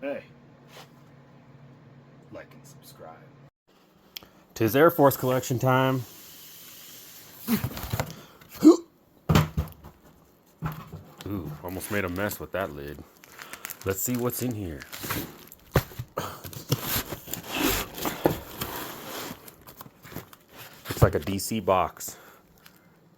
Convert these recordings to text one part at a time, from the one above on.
Hey, like and subscribe. 'Tis Airforce collection time. Ooh, almost made a mess with that lid. Let's see what's in here. Looks like a DC box.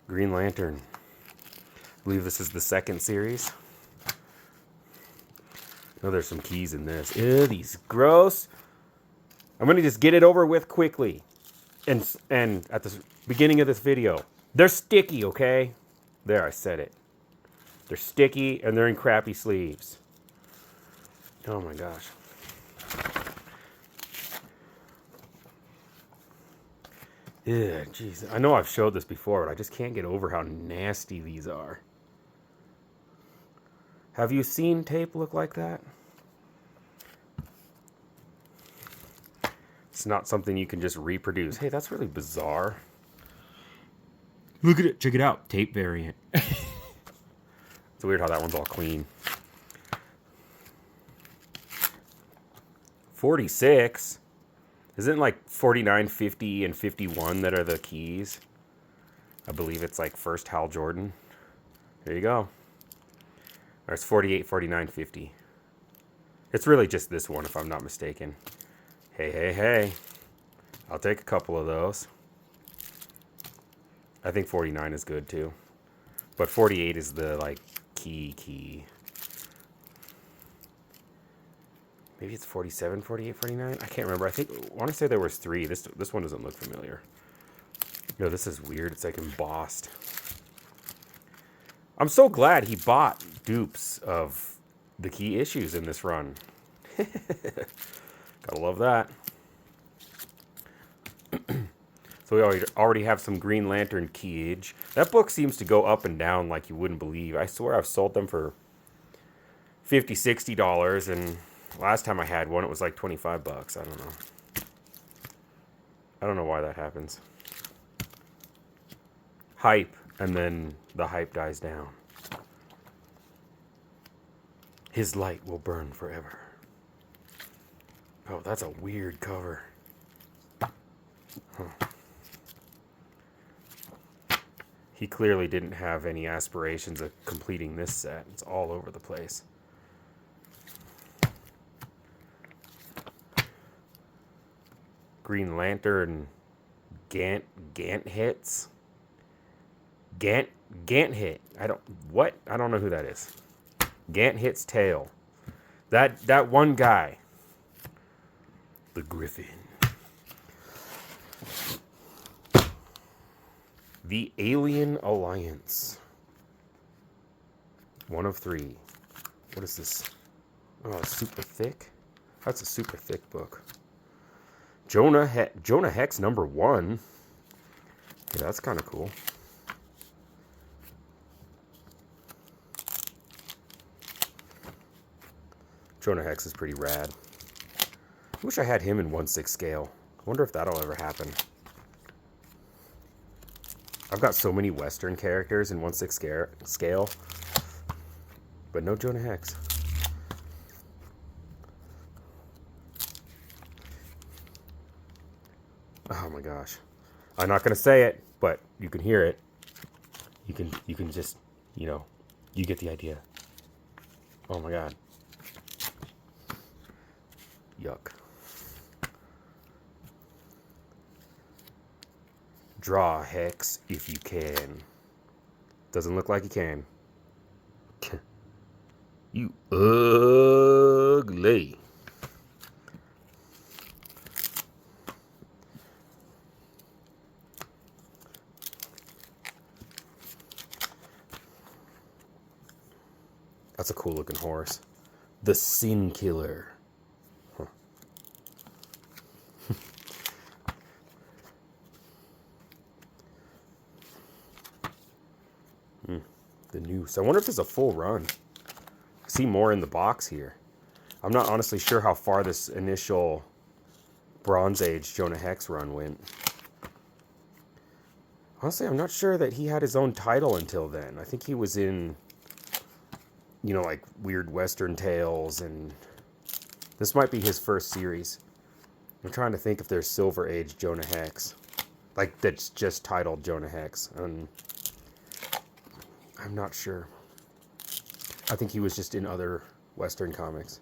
Green Lantern. I believe this is the second series. Oh, there's some keys in this. Ew, these gross. I'm gonna just get it over with quickly. And at the beginning of this video, they're sticky, okay? There, I said it. They're sticky and they're in crappy sleeves. Oh my gosh. Yeah, jeez. I know I've showed this before, but I just can't get over how nasty these are. Have you seen tape look like that? It's not something you can just reproduce. Hey, that's really bizarre. Look at it. Check it out. Tape variant. It's weird how that one's all clean. 46. Isn't it like 49, 50, and 51 that are the keys? I believe it's like first Hal Jordan. There you go. Or it's 48, 49, 50. It's really just this one if I'm not mistaken. Hey, hey, hey. I'll take a couple of those. I think 49 is good too. But 48 is the like key. Maybe it's 47, 48, 49? I can't remember. I want to say there was 3. This one doesn't look familiar. No, this is weird. It's like embossed. I'm so glad he bought dupes of the key issues in this run. Gotta love that. So we already have some Green Lantern keyage. That book seems to go up and down like you wouldn't believe. I swear I've sold them for $50, $60, and last time I had one, it was like 25 bucks. I don't know. I don't know why that happens. Hype, and then the hype dies down. His light will burn forever. Oh, that's a weird cover. Huh. He clearly didn't have any aspirations of completing this set. It's all over the place. Green Lantern Gant hits. Gant hit. I don't know who that is. Gant hits tail. That one guy. The Griffin. The Alien Alliance. 1 of 3. What is this? Oh, super thick? That's a super thick book. Jonah Hex #1. Yeah, that's kind of cool. Jonah Hex is pretty rad. I wish I had him in 1/6 scale. I wonder if that'll ever happen. I've got so many Western characters in 1/6 scale, but no Jonah Hex. Oh my gosh. I'm not gonna say it, but you can hear it. You can just, you get the idea. Oh my god. Yuck. Draw Hex if you can. Doesn't look like you can. You ugly. That's a cool looking horse. The Sin Killer. Huh. The Noose. I wonder if there's a full run. I see more in the box here. I'm not honestly sure how far this initial Bronze Age Jonah Hex run went. Honestly, I'm not sure that he had his own title until then. I think he was in, like weird Western tales and This might be his first series. I'm trying to think if there's Silver Age Jonah Hex. Like, that's just titled Jonah Hex. I'm not sure. I think he was just in other Western comics.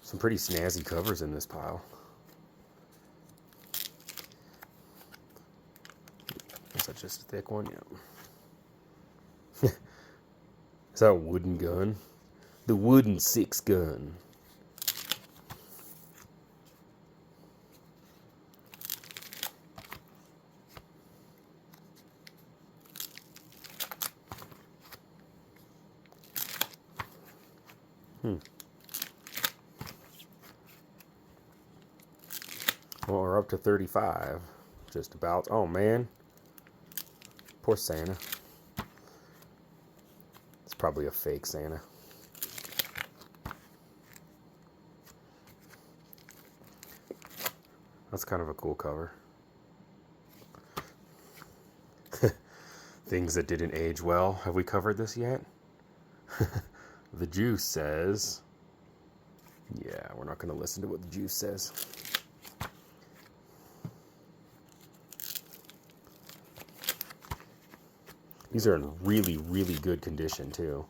Some pretty snazzy covers in this pile. Is that just a thick one? Yeah. Is that a wooden gun? The wooden 6 gun. Well, we're up to 35. Just about. Oh, man. Poor Santa. It's probably a fake Santa. That's kind of a cool cover. Things that didn't age well. Have we covered this yet? The Juice says... Yeah, we're not going to listen to what the Juice says. These are in really, really good condition, too.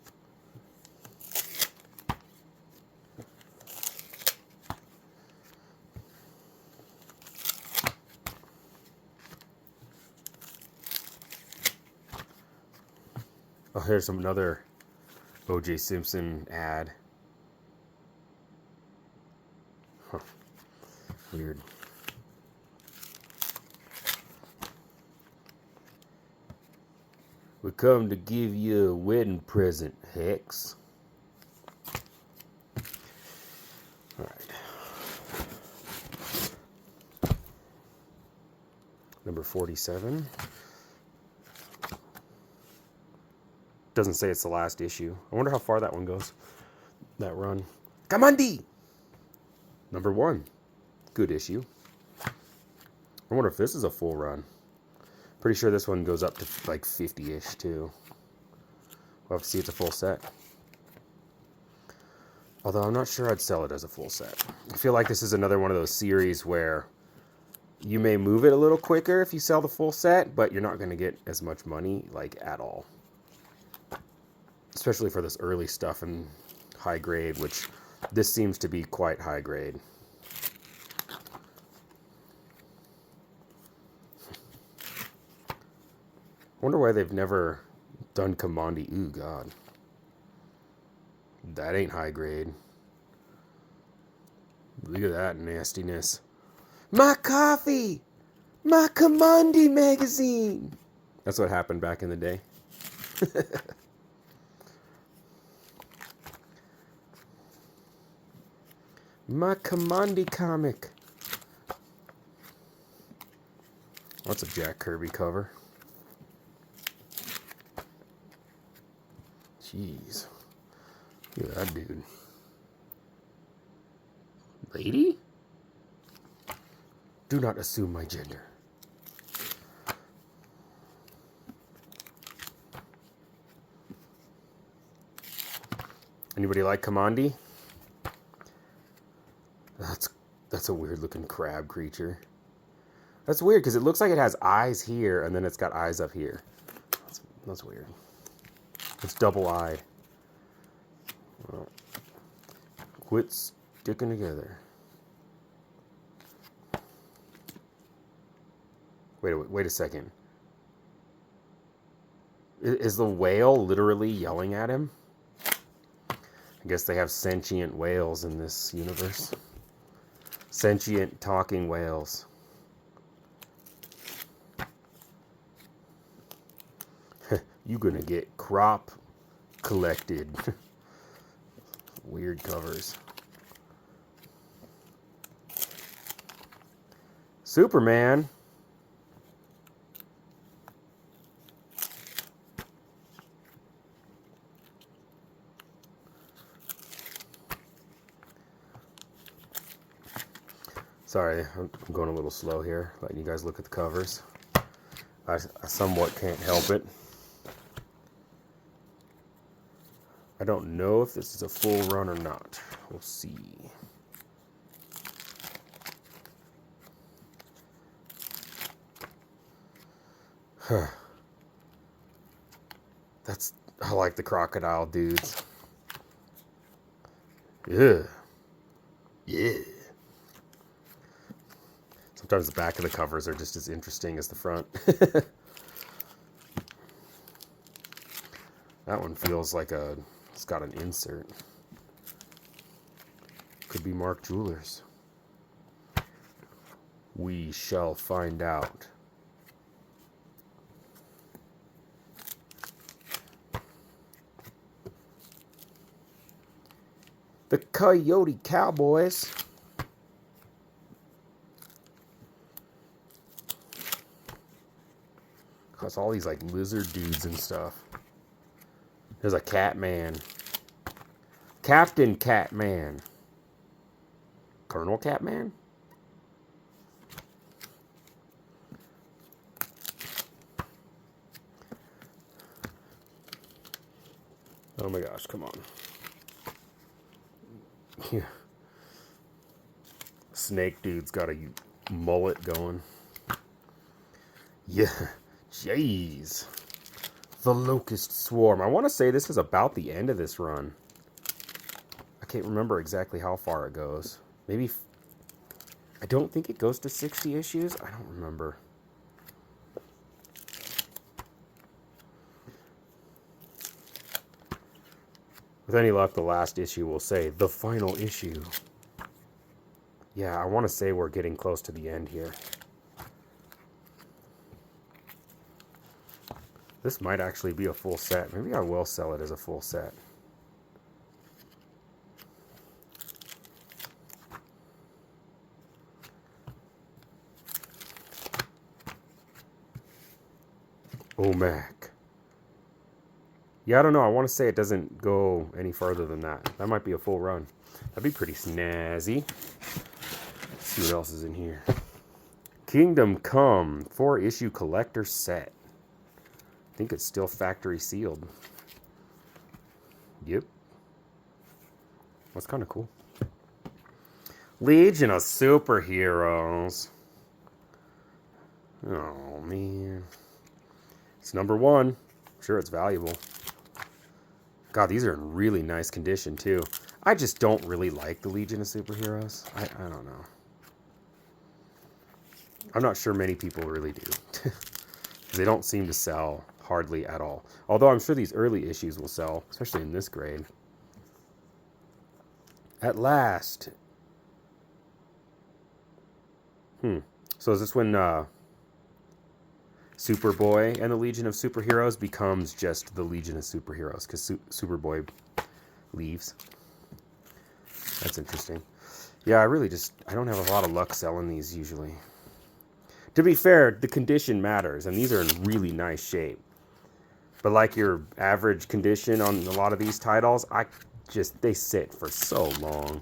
Oh, here's another O.J. Simpson ad. Huh. Weird. We come to give you a wedding present, Hex. All right. Number 47. Doesn't say it's the last issue. I wonder how far that one goes. That run. Kamandi! Number 1. Good issue. I wonder if this is a full run. Pretty sure this one goes up to like 50-ish too. We'll have to see it's a full set. Although I'm not sure I'd sell it as a full set. I feel like this is another one of those series where you may move it a little quicker if you sell the full set, but you're not going to get as much money, like, at all. Especially for this early stuff and high grade, which this seems to be quite high grade. Wonder why they've never done Kamandi. Ooh, God. That ain't high grade. Look at that nastiness. My coffee! My Kamandi magazine! That's what happened back in the day. My Kamandi comic. That's a Jack Kirby cover. Jeez. Look at that dude. Lady? Do not assume my gender. Anybody like Kamandi? That's a weird looking crab creature. That's weird because it looks like it has eyes here and then it's got eyes up here. That's weird. It's double-eyed. Well, quit sticking together. Wait a second. Is the whale literally yelling at him? I guess they have sentient whales in this universe. Sentient talking whales. You gonna get crop collected. Weird covers. Superman. Sorry, I'm going a little slow here, letting you guys look at the covers. I somewhat can't help it. I don't know if this is a full run or not. We'll see. Huh. I like the crocodile dudes. Yeah. Yeah. Sometimes the back of the covers are just as interesting as the front. That one feels like it's got an insert. Could be Mark Jewelers. We shall find out. The Coyote Cowboys. That's all these like lizard dudes and stuff. There's a Catman. Captain Catman. Colonel Catman? Oh my gosh, come on. Yeah. Snake dude's got a mullet going. Yeah. Jeez. The Locust Swarm. I want to say this is about the end of this run. I can't remember exactly how far it goes. Maybe... I don't think it goes to 60 issues. I don't remember. With any luck, the last issue will say, the final issue. Yeah, I want to say we're getting close to the end here. This might actually be a full set. Maybe I will sell it as a full set. OMAC. Yeah, I don't know. I want to say it doesn't go any further than that. That might be a full run. That'd be pretty snazzy. Let's see what else is in here. Kingdom Come 4-issue collector set. I think it's still factory sealed. Yep. That's kind of cool. Legion of Superheroes. Oh, man. It's number 1. I'm sure it's valuable. God, these are in really nice condition, too. I just don't really like the Legion of Superheroes. I don't know. I'm not sure many people really do. They don't seem to sell hardly at all. Although I'm sure these early issues will sell, especially in this grade. At last. So is this when Superboy and the Legion of Superheroes becomes just the Legion of Superheroes? Because Superboy leaves. That's interesting. Yeah, I don't have a lot of luck selling these usually. To be fair, the condition matters, and these are in really nice shape. But like your average condition on a lot of these titles, they sit for so long.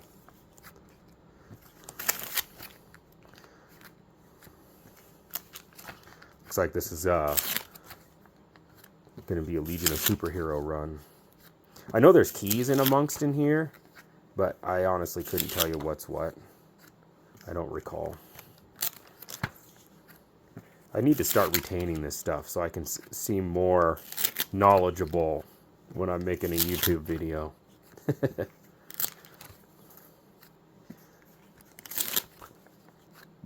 Looks like this is going to be a Legion of Superhero run. I know there's keys amongst in here, but I honestly couldn't tell you what's what. I don't recall. I need to start retaining this stuff so I can seem more knowledgeable when I'm making a YouTube video.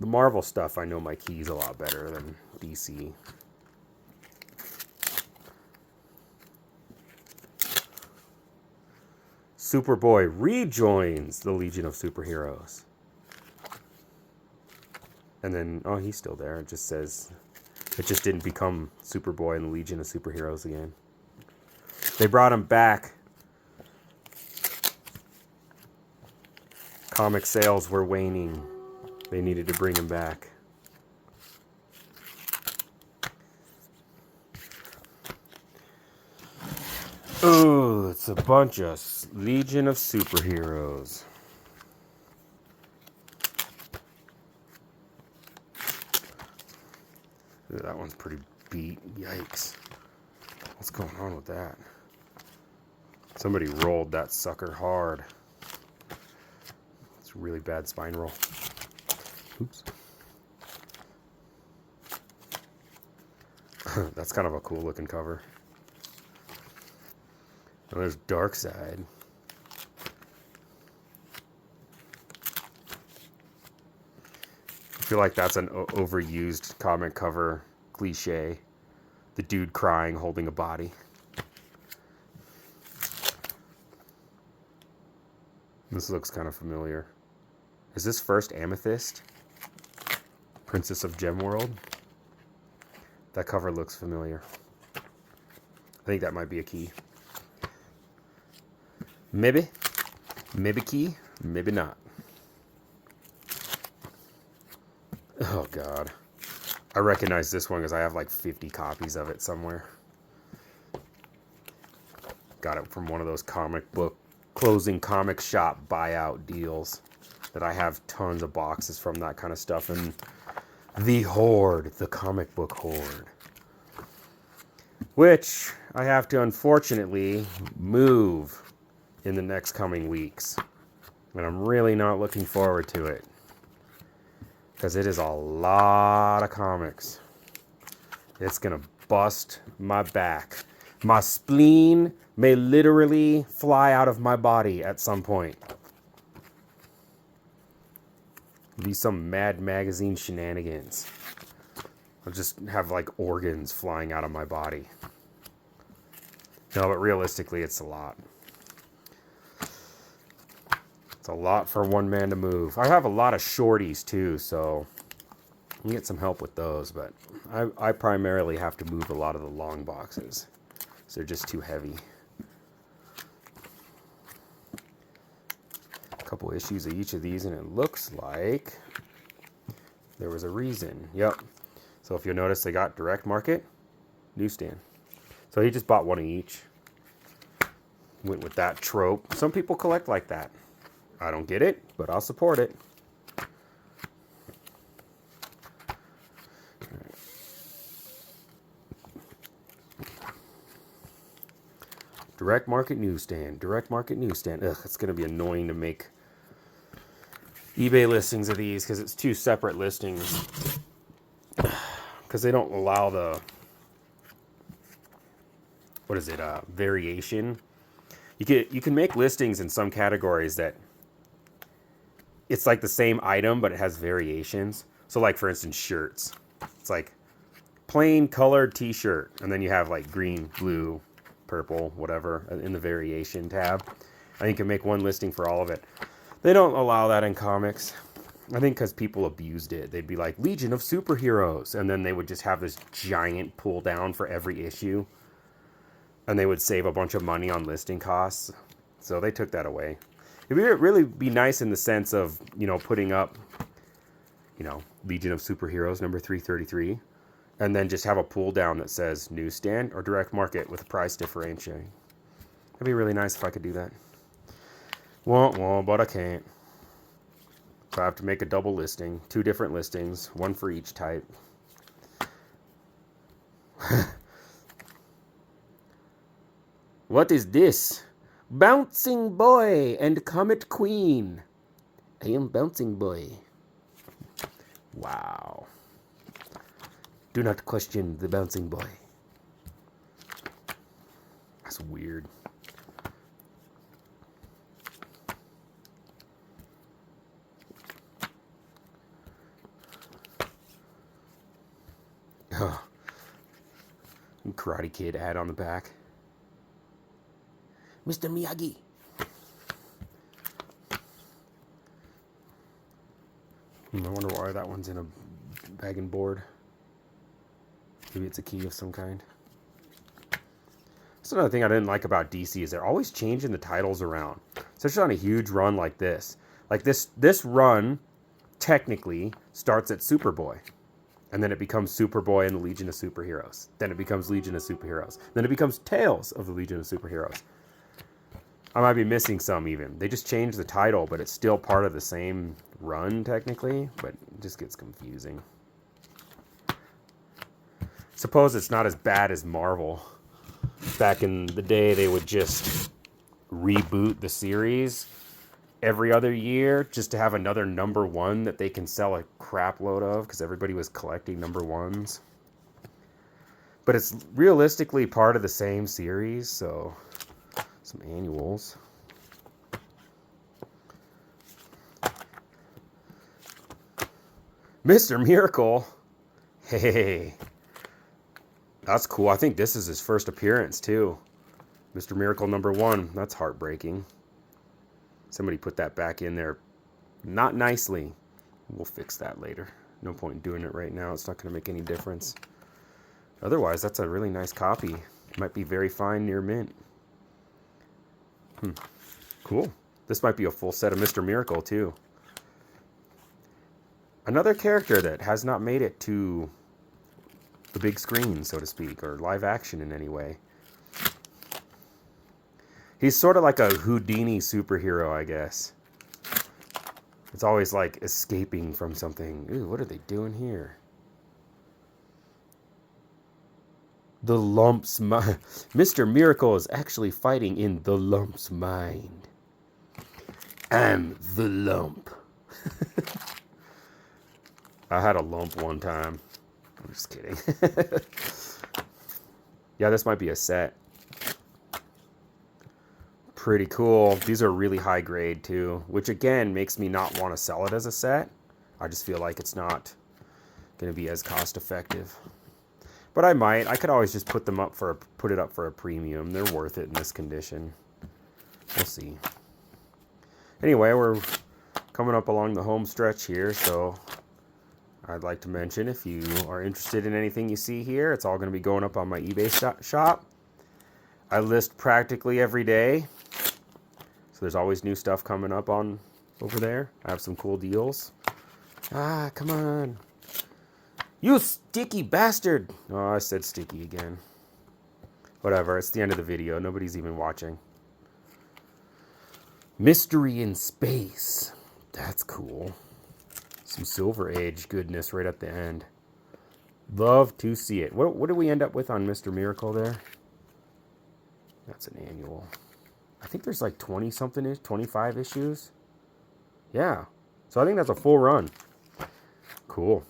The Marvel stuff, I know my keys a lot better than DC. Superboy rejoins the Legion of Superheroes. And then, oh, he's still there. It just says, it just didn't become Superboy and the Legion of Superheroes again. They brought him back. Comic sales were waning. They needed to bring him back. Oh, it's a bunch of Legion of Superheroes. That one's pretty beat. Yikes. What's going on with that? Somebody rolled that sucker hard. It's a really bad spine roll. Oops. That's kind of a cool looking cover. And there's Dark Side. I feel like that's an overused comic cover cliche. The dude crying, holding a body. This looks kind of familiar. Is this first Amethyst? Princess of Gemworld? That cover looks familiar. I think that might be a key. Maybe. Maybe key, maybe not. Oh god. I recognize this one because I have like 50 copies of it somewhere. Got it from one of those comic book closing comic shop buyout deals that I have tons of boxes from, that kind of stuff. And the Horde, the comic book Horde, which I have to unfortunately move in the next coming weeks. And I'm really not looking forward to it, because it is a lot of comics. It's gonna bust my back. My spleen may literally fly out of my body at some point. Be some Mad Magazine shenanigans. I'll just have like organs flying out of my body. No, but realistically, it's a lot. It's a lot for one man to move. I have a lot of shorties too, so I can get some help with those, but I primarily have to move a lot of the long boxes, so they're just too heavy. A couple issues of each of these, and it looks like there was a reason. Yep. So if you'll notice, they got direct market, newsstand. So he just bought one of each. Went with that trope. Some people collect like that. I don't get it, but I'll support it. Direct market newsstand. Direct market newsstand. Ugh, it's going to be annoying to make eBay listings of these because it's two separate listings. Because they don't allow the, what is it, variation. You can make listings in some categories that it's like the same item, but it has variations. So like, for instance, shirts. It's like plain colored t-shirt, and then you have like green, blue, purple, whatever in the variation tab. And you can make one listing for all of it. They don't allow that in comics. I think because people abused it. They'd be like, Legion of Superheroes, and then they would just have this giant pull down for every issue. And they would save a bunch of money on listing costs. So they took that away. It would really be nice in the sense of, you know, putting up, you know, Legion of Superheroes number 333, and then just have a pull down that says newsstand or direct market with a price differentiating. That'd be really nice if I could do that. Won't, but I can't. So I have to make a double listing, 2 different listings, 1 for each type. What is this? Bouncing Boy and Comet Queen. I am Bouncing Boy. Wow. Do not question the Bouncing Boy. That's weird. Oh. Karate Kid ad on the back. Mr. Miyagi. I wonder why that one's in a bag and board. Maybe it's a key of some kind. That's another thing I didn't like about DC is they're always changing the titles around. Especially on a huge run like this. Like this run technically starts at Superboy. And then it becomes Superboy and the Legion of Superheroes. Then it becomes Legion of Superheroes. Then it becomes Tales of the Legion of Superheroes. I might be missing some even. They just changed the title, but it's still part of the same run technically, but it just gets confusing. Suppose it's not as bad as Marvel. Back in the day, they would just reboot the series every other year just to have another #1 that they can sell a crap load of because everybody was collecting #1s. But it's realistically part of the same series, so some annuals. Mr. Miracle. Hey. That's cool. I think this is his first appearance, too. Mr. Miracle #1. That's heartbreaking. Somebody put that back in there not nicely. We'll fix that later. No point in doing it right now. It's not going to make any difference. Otherwise, that's a really nice copy. Might be very fine near mint. Cool. This might be a full set of Mr. Miracle, too. Another character that has not made it to the big screen, so to speak, or live action in any way. He's sort of like a Houdini superhero, I guess. It's always like escaping from something. Ooh, what are they doing here? The lump's mind. Mr. Miracle is actually fighting in the lump's mind. I'm the lump. I had a lump one time. I'm just kidding. Yeah, this might be a set. Pretty cool. These are really high grade too, which again makes me not want to sell it as a set. I just feel like it's not going to be as cost effective. But I might. I could always just put it up for a premium. They're worth it in this condition. We'll see. Anyway, we're coming up along the home stretch here, so I'd like to mention if you are interested in anything you see here, it's all going to be going up on my eBay shop. I list practically every day, so there's always new stuff coming up on over there. I have some cool deals. Ah, come on. You sticky bastard! Oh, I said sticky again. Whatever, it's the end of the video. Nobody's even watching. Mystery in Space. That's cool. Some Silver Age goodness right at the end. Love to see it. What did we end up with on Mr. Miracle there? That's an annual. I think there's like 20-something, 25 issues. Yeah. So I think that's a full run. Cool.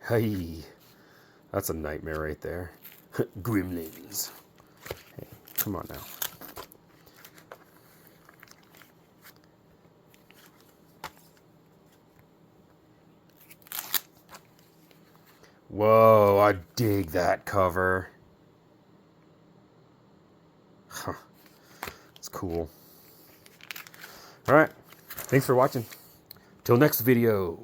Hey. That's a nightmare right there. Gremlins. Hey, come on now. Whoa, I dig that cover. Huh. It's cool. Alright. Thanks for watching. Till next video.